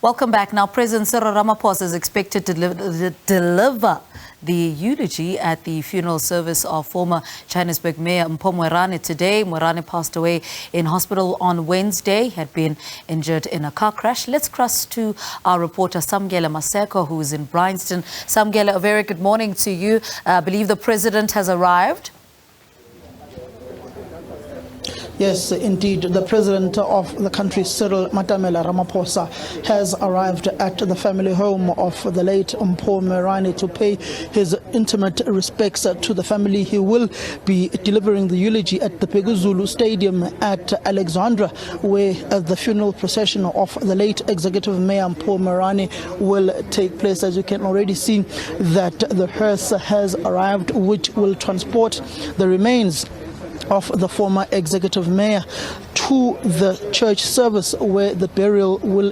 Welcome back. Now, President Cyril Ramaphosa is expected to deliver the eulogy at the funeral service of former Johannesburg Mayor Mpho Moerane today. Moerane passed away in hospital on Wednesday. He had been injured in a car crash. Let's cross to our reporter Samgela Maseko, who is in Bryanston. Samgela, a very good morning to you. I believe the president has arrived. Yes, indeed. The president of the country, Cyril Ramaphosa, has arrived at the family home of the late Mpho Moerane to pay his intimate respects to the family. He will be delivering the eulogy at the Peguzulu Stadium at Alexandra, where the funeral procession of the late Executive Mayor Mpho Moerane will take place. As you can already see, that the hearse has arrived, which will transport the remains of the former executive mayor to the church service, where the burial will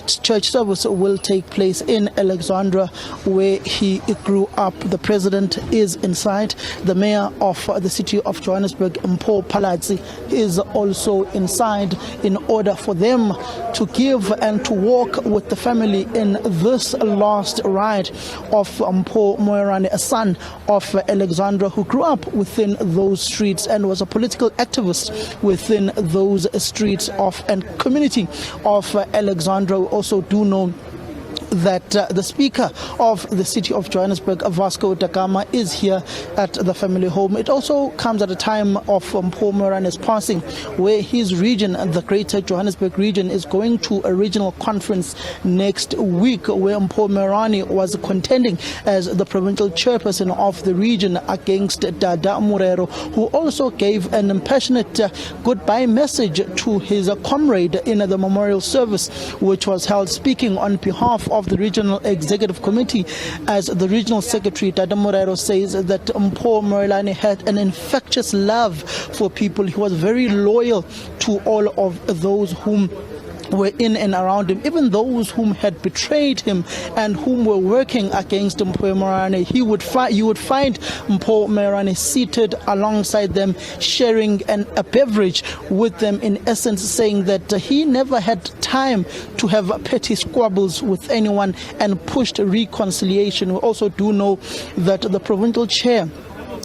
church service will take place in Alexandra, where he grew up. The president is inside. The mayor of the city of Johannesburg, Mpho Moerane, is also inside in order for them to give and to walk with the family in this last ride of Mpho Moerane, a son of Alexandra who grew up within those streets and was a political activist within those streets of and community of Alexandra. We also do know that the Speaker of the city of Johannesburg, Vasco da Gama, is here at the family home. It also comes at a time of Mpho Moerane's passing, where his region, the Greater Johannesburg region, is going to a regional conference next week, where Mpho Moerane was contending as the provincial chairperson of the region against Dada Murero, who also gave an impassionate goodbye message to his comrade in the memorial service, which was held. Speaking on behalf of the Regional Executive Committee, as the Regional Secretary Dada Murero says that Mpho Moerane had an infectious love for people. He was very loyal to all of those whom were in and around him, even those whom had betrayed him and whom were working against Mpho Moerane. You would find Mpho Moerane seated alongside them, sharing a beverage with them, in essence saying that he never had time to have petty squabbles with anyone and pushed reconciliation. We also do know that the provincial chair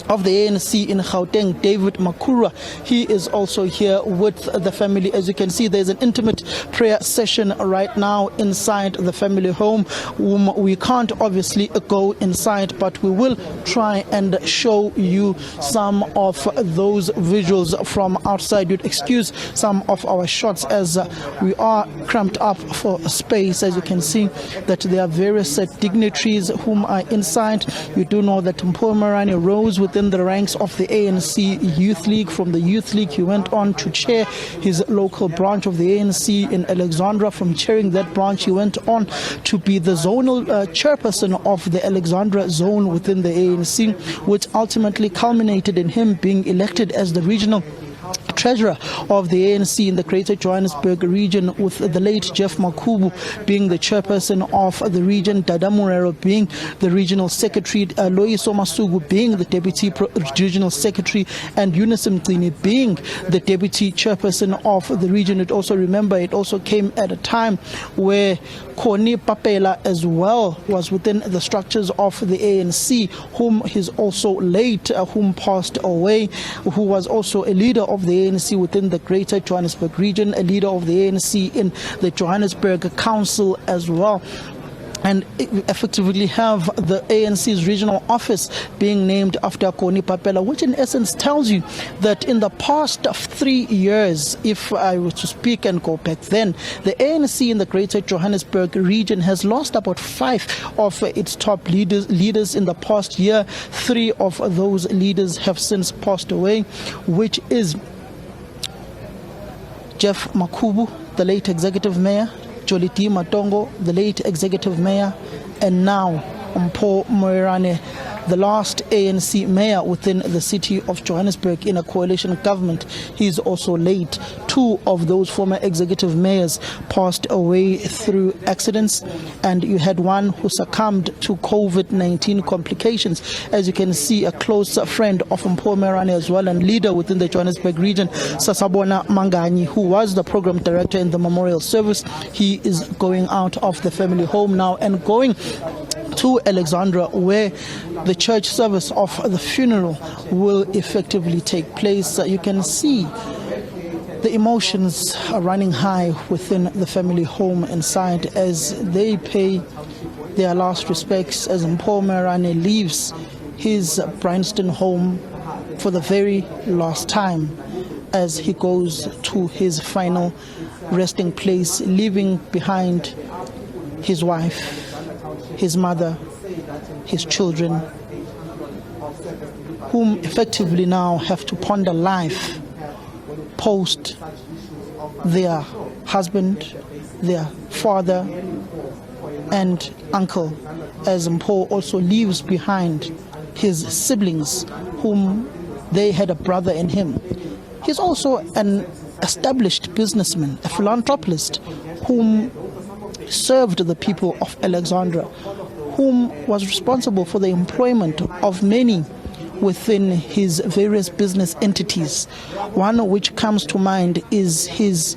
of the ANC in Gauteng, David Makura, he is also here with the family. As you can see, there's an intimate prayer session right now inside the family home. We can't obviously go inside, but we will try and show you some of those visuals from outside. You'd excuse some of our shots as we are cramped up for space. As you can see, that there are various dignitaries whom are inside. You do know that Mpho Moerane rose within the ranks of the ANC Youth League. From the Youth League, he went on to chair his local branch of the ANC in Alexandra. From chairing that branch, he went on to be the zonal chairperson of the Alexandra zone within the ANC, which ultimately culminated in him being elected as the regional treasurer of the ANC in the Greater Johannesburg region, with the late Jeff Makubu being the chairperson of the region, Dada Murero being the regional secretary, Loyiso Masugu being the deputy regional secretary, and Eunice Mgcini being the deputy chairperson of the region. It also came at a time where Koni Papela as well was within the structures of the ANC, whom is also late, whom passed away, who was also a leader of the ANC within the Greater Johannesburg region, a leader of the ANC in the Johannesburg Council as well. And effectively have the ANC's regional office being named after Koni Papela, which in essence tells you that in the past 3 years, if I were to speak and go back then, the ANC in the Greater Johannesburg region has lost about 5 of its top leaders in the past year. 3 of those leaders have since passed away, which is Jeff Makubu, the late executive mayor, Joliti Matongo, the late executive mayor, and now Mpho Moerane. the last ANC mayor within the city of Johannesburg in a coalition government. He's also late. 2 of those former executive mayors passed away through accidents, and you had one who succumbed to COVID-19 complications. As you can see, a close friend of Mpho Moerane as well, and leader within the Johannesburg region, Sasabona Manganyi, who was the program director in the memorial service. He is going out of the family home now and going to Alexandra, where the church service of the funeral will effectively take place. You can see the emotions are running high within the family home inside as they pay their last respects as Mpho Moerane leaves his Bryanston home for the very last time as he goes to his final resting place, leaving behind his wife, his mother, his children, whom effectively now have to ponder life post their husband, their father and uncle, as Mpho also leaves behind his siblings, whom they had a brother in him. He's also an established businessman, a philanthropist, whom served the people of Alexandra, whom was responsible for the employment of many within his various business entities. One which comes to mind is his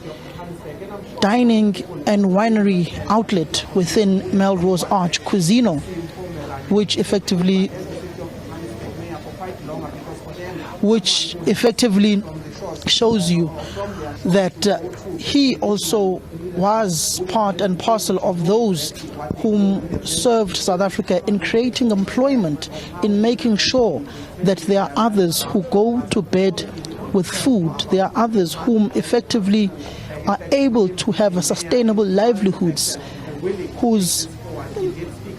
dining and winery outlet within Melrose Arch, Cuisino, which effectively shows you that he also was part and parcel of those whom served South Africa in creating employment, in making sure that there are others who go to bed with food. There are others whom effectively are able to have sustainable livelihoods, whose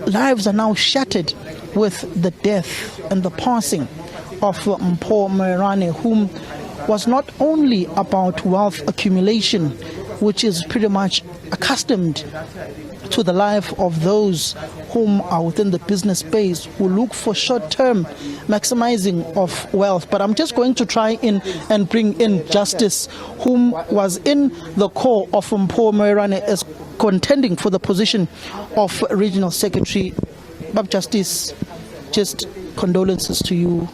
lives are now shattered with the death and the passing of Mpho Moerane, whom was not only about wealth accumulation, which is pretty much accustomed to the life of those whom are within the business space, who look for short-term maximizing of wealth. But I'm just going to try and bring in Justice, whom was in the core of Mpho Moerane as contending for the position of Regional Secretary. But Justice, just condolences to you.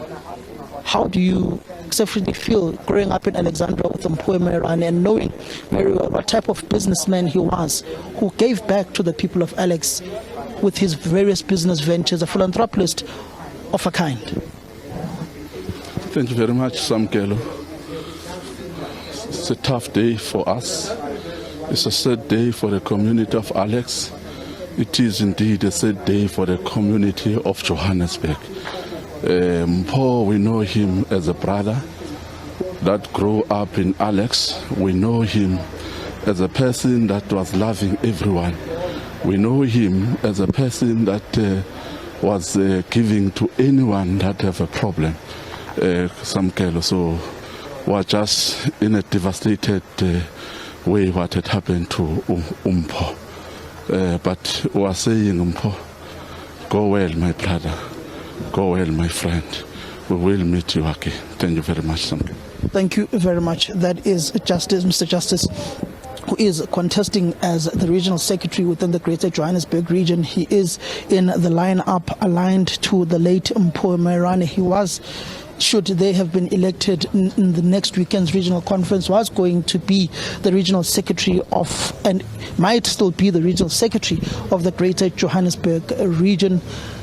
How do you exceptionally feel growing up in Alexandra with Mpho Moerane and knowing very well what type of businessman he was, who gave back to the people of Alex with his various business ventures, a philanthropist of a kind? Thank you very much, Samkelo. It's a tough day for us. It's a sad day for the community of Alex. It is indeed a sad day for the community of Johannesburg. Mpho, we know him as a brother that grew up in Alex. We know him as a person that was loving everyone. We know him as a person that was giving to anyone that have a problem. Samkelo, so we're just in a devastated way what had happened to Mpho. But we are saying, Mpho, go well, my brother. Go well, my friend. We will meet you again. Thank you very much, Samkelo. Thank you very much. That is Justice, Mr. Justice, who is contesting as the regional secretary within the Greater Johannesburg region. He is in the lineup aligned to the late Mpho Moerane. He was, should they have been elected in the next weekend's regional conference, was going to be the regional secretary of, and might still be the regional secretary of the Greater Johannesburg region.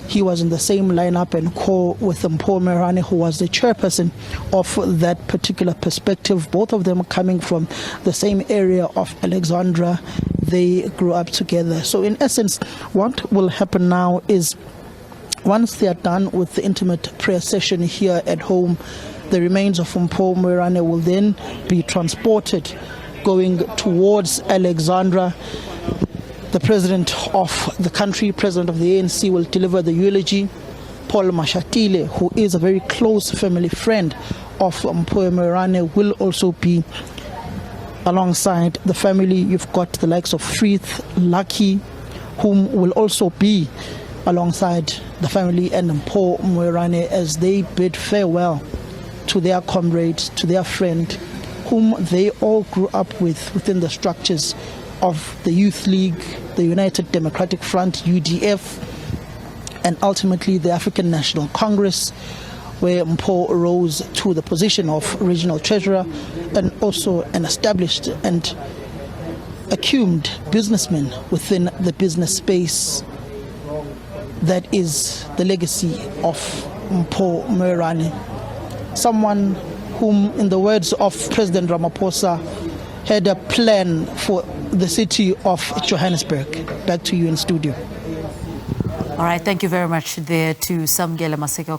He was in the same lineup and core with Mpho Moerane, who was the chairperson of that particular perspective. Both of them coming from the same area of Alexandra. They grew up together. So in essence, what will happen now is, once they are done with the intimate prayer session here at home, the remains of Mpho Moerane will then be transported going towards Alexandra. The president of the country, president of the ANC, will deliver the eulogy. Paul Mashatile, who is a very close family friend of Mpho Moerane, will also be alongside the family. You've got the likes of Frith, Lucky, whom will also be alongside the family and Mpho Moerane as they bid farewell to their comrade, to their friend, whom they all grew up with within the structures of the Youth League, the United Democratic Front, UDF, and ultimately the African National Congress, where Mpho rose to the position of regional treasurer and also an established and acclaimed businessman within the business space. That is the legacy of Mpho Moerane, someone whom, in the words of President Ramaphosa, had a plan for the city of Johannesburg. Back to you in studio. All right, thank you very much there to Samgele Maseko.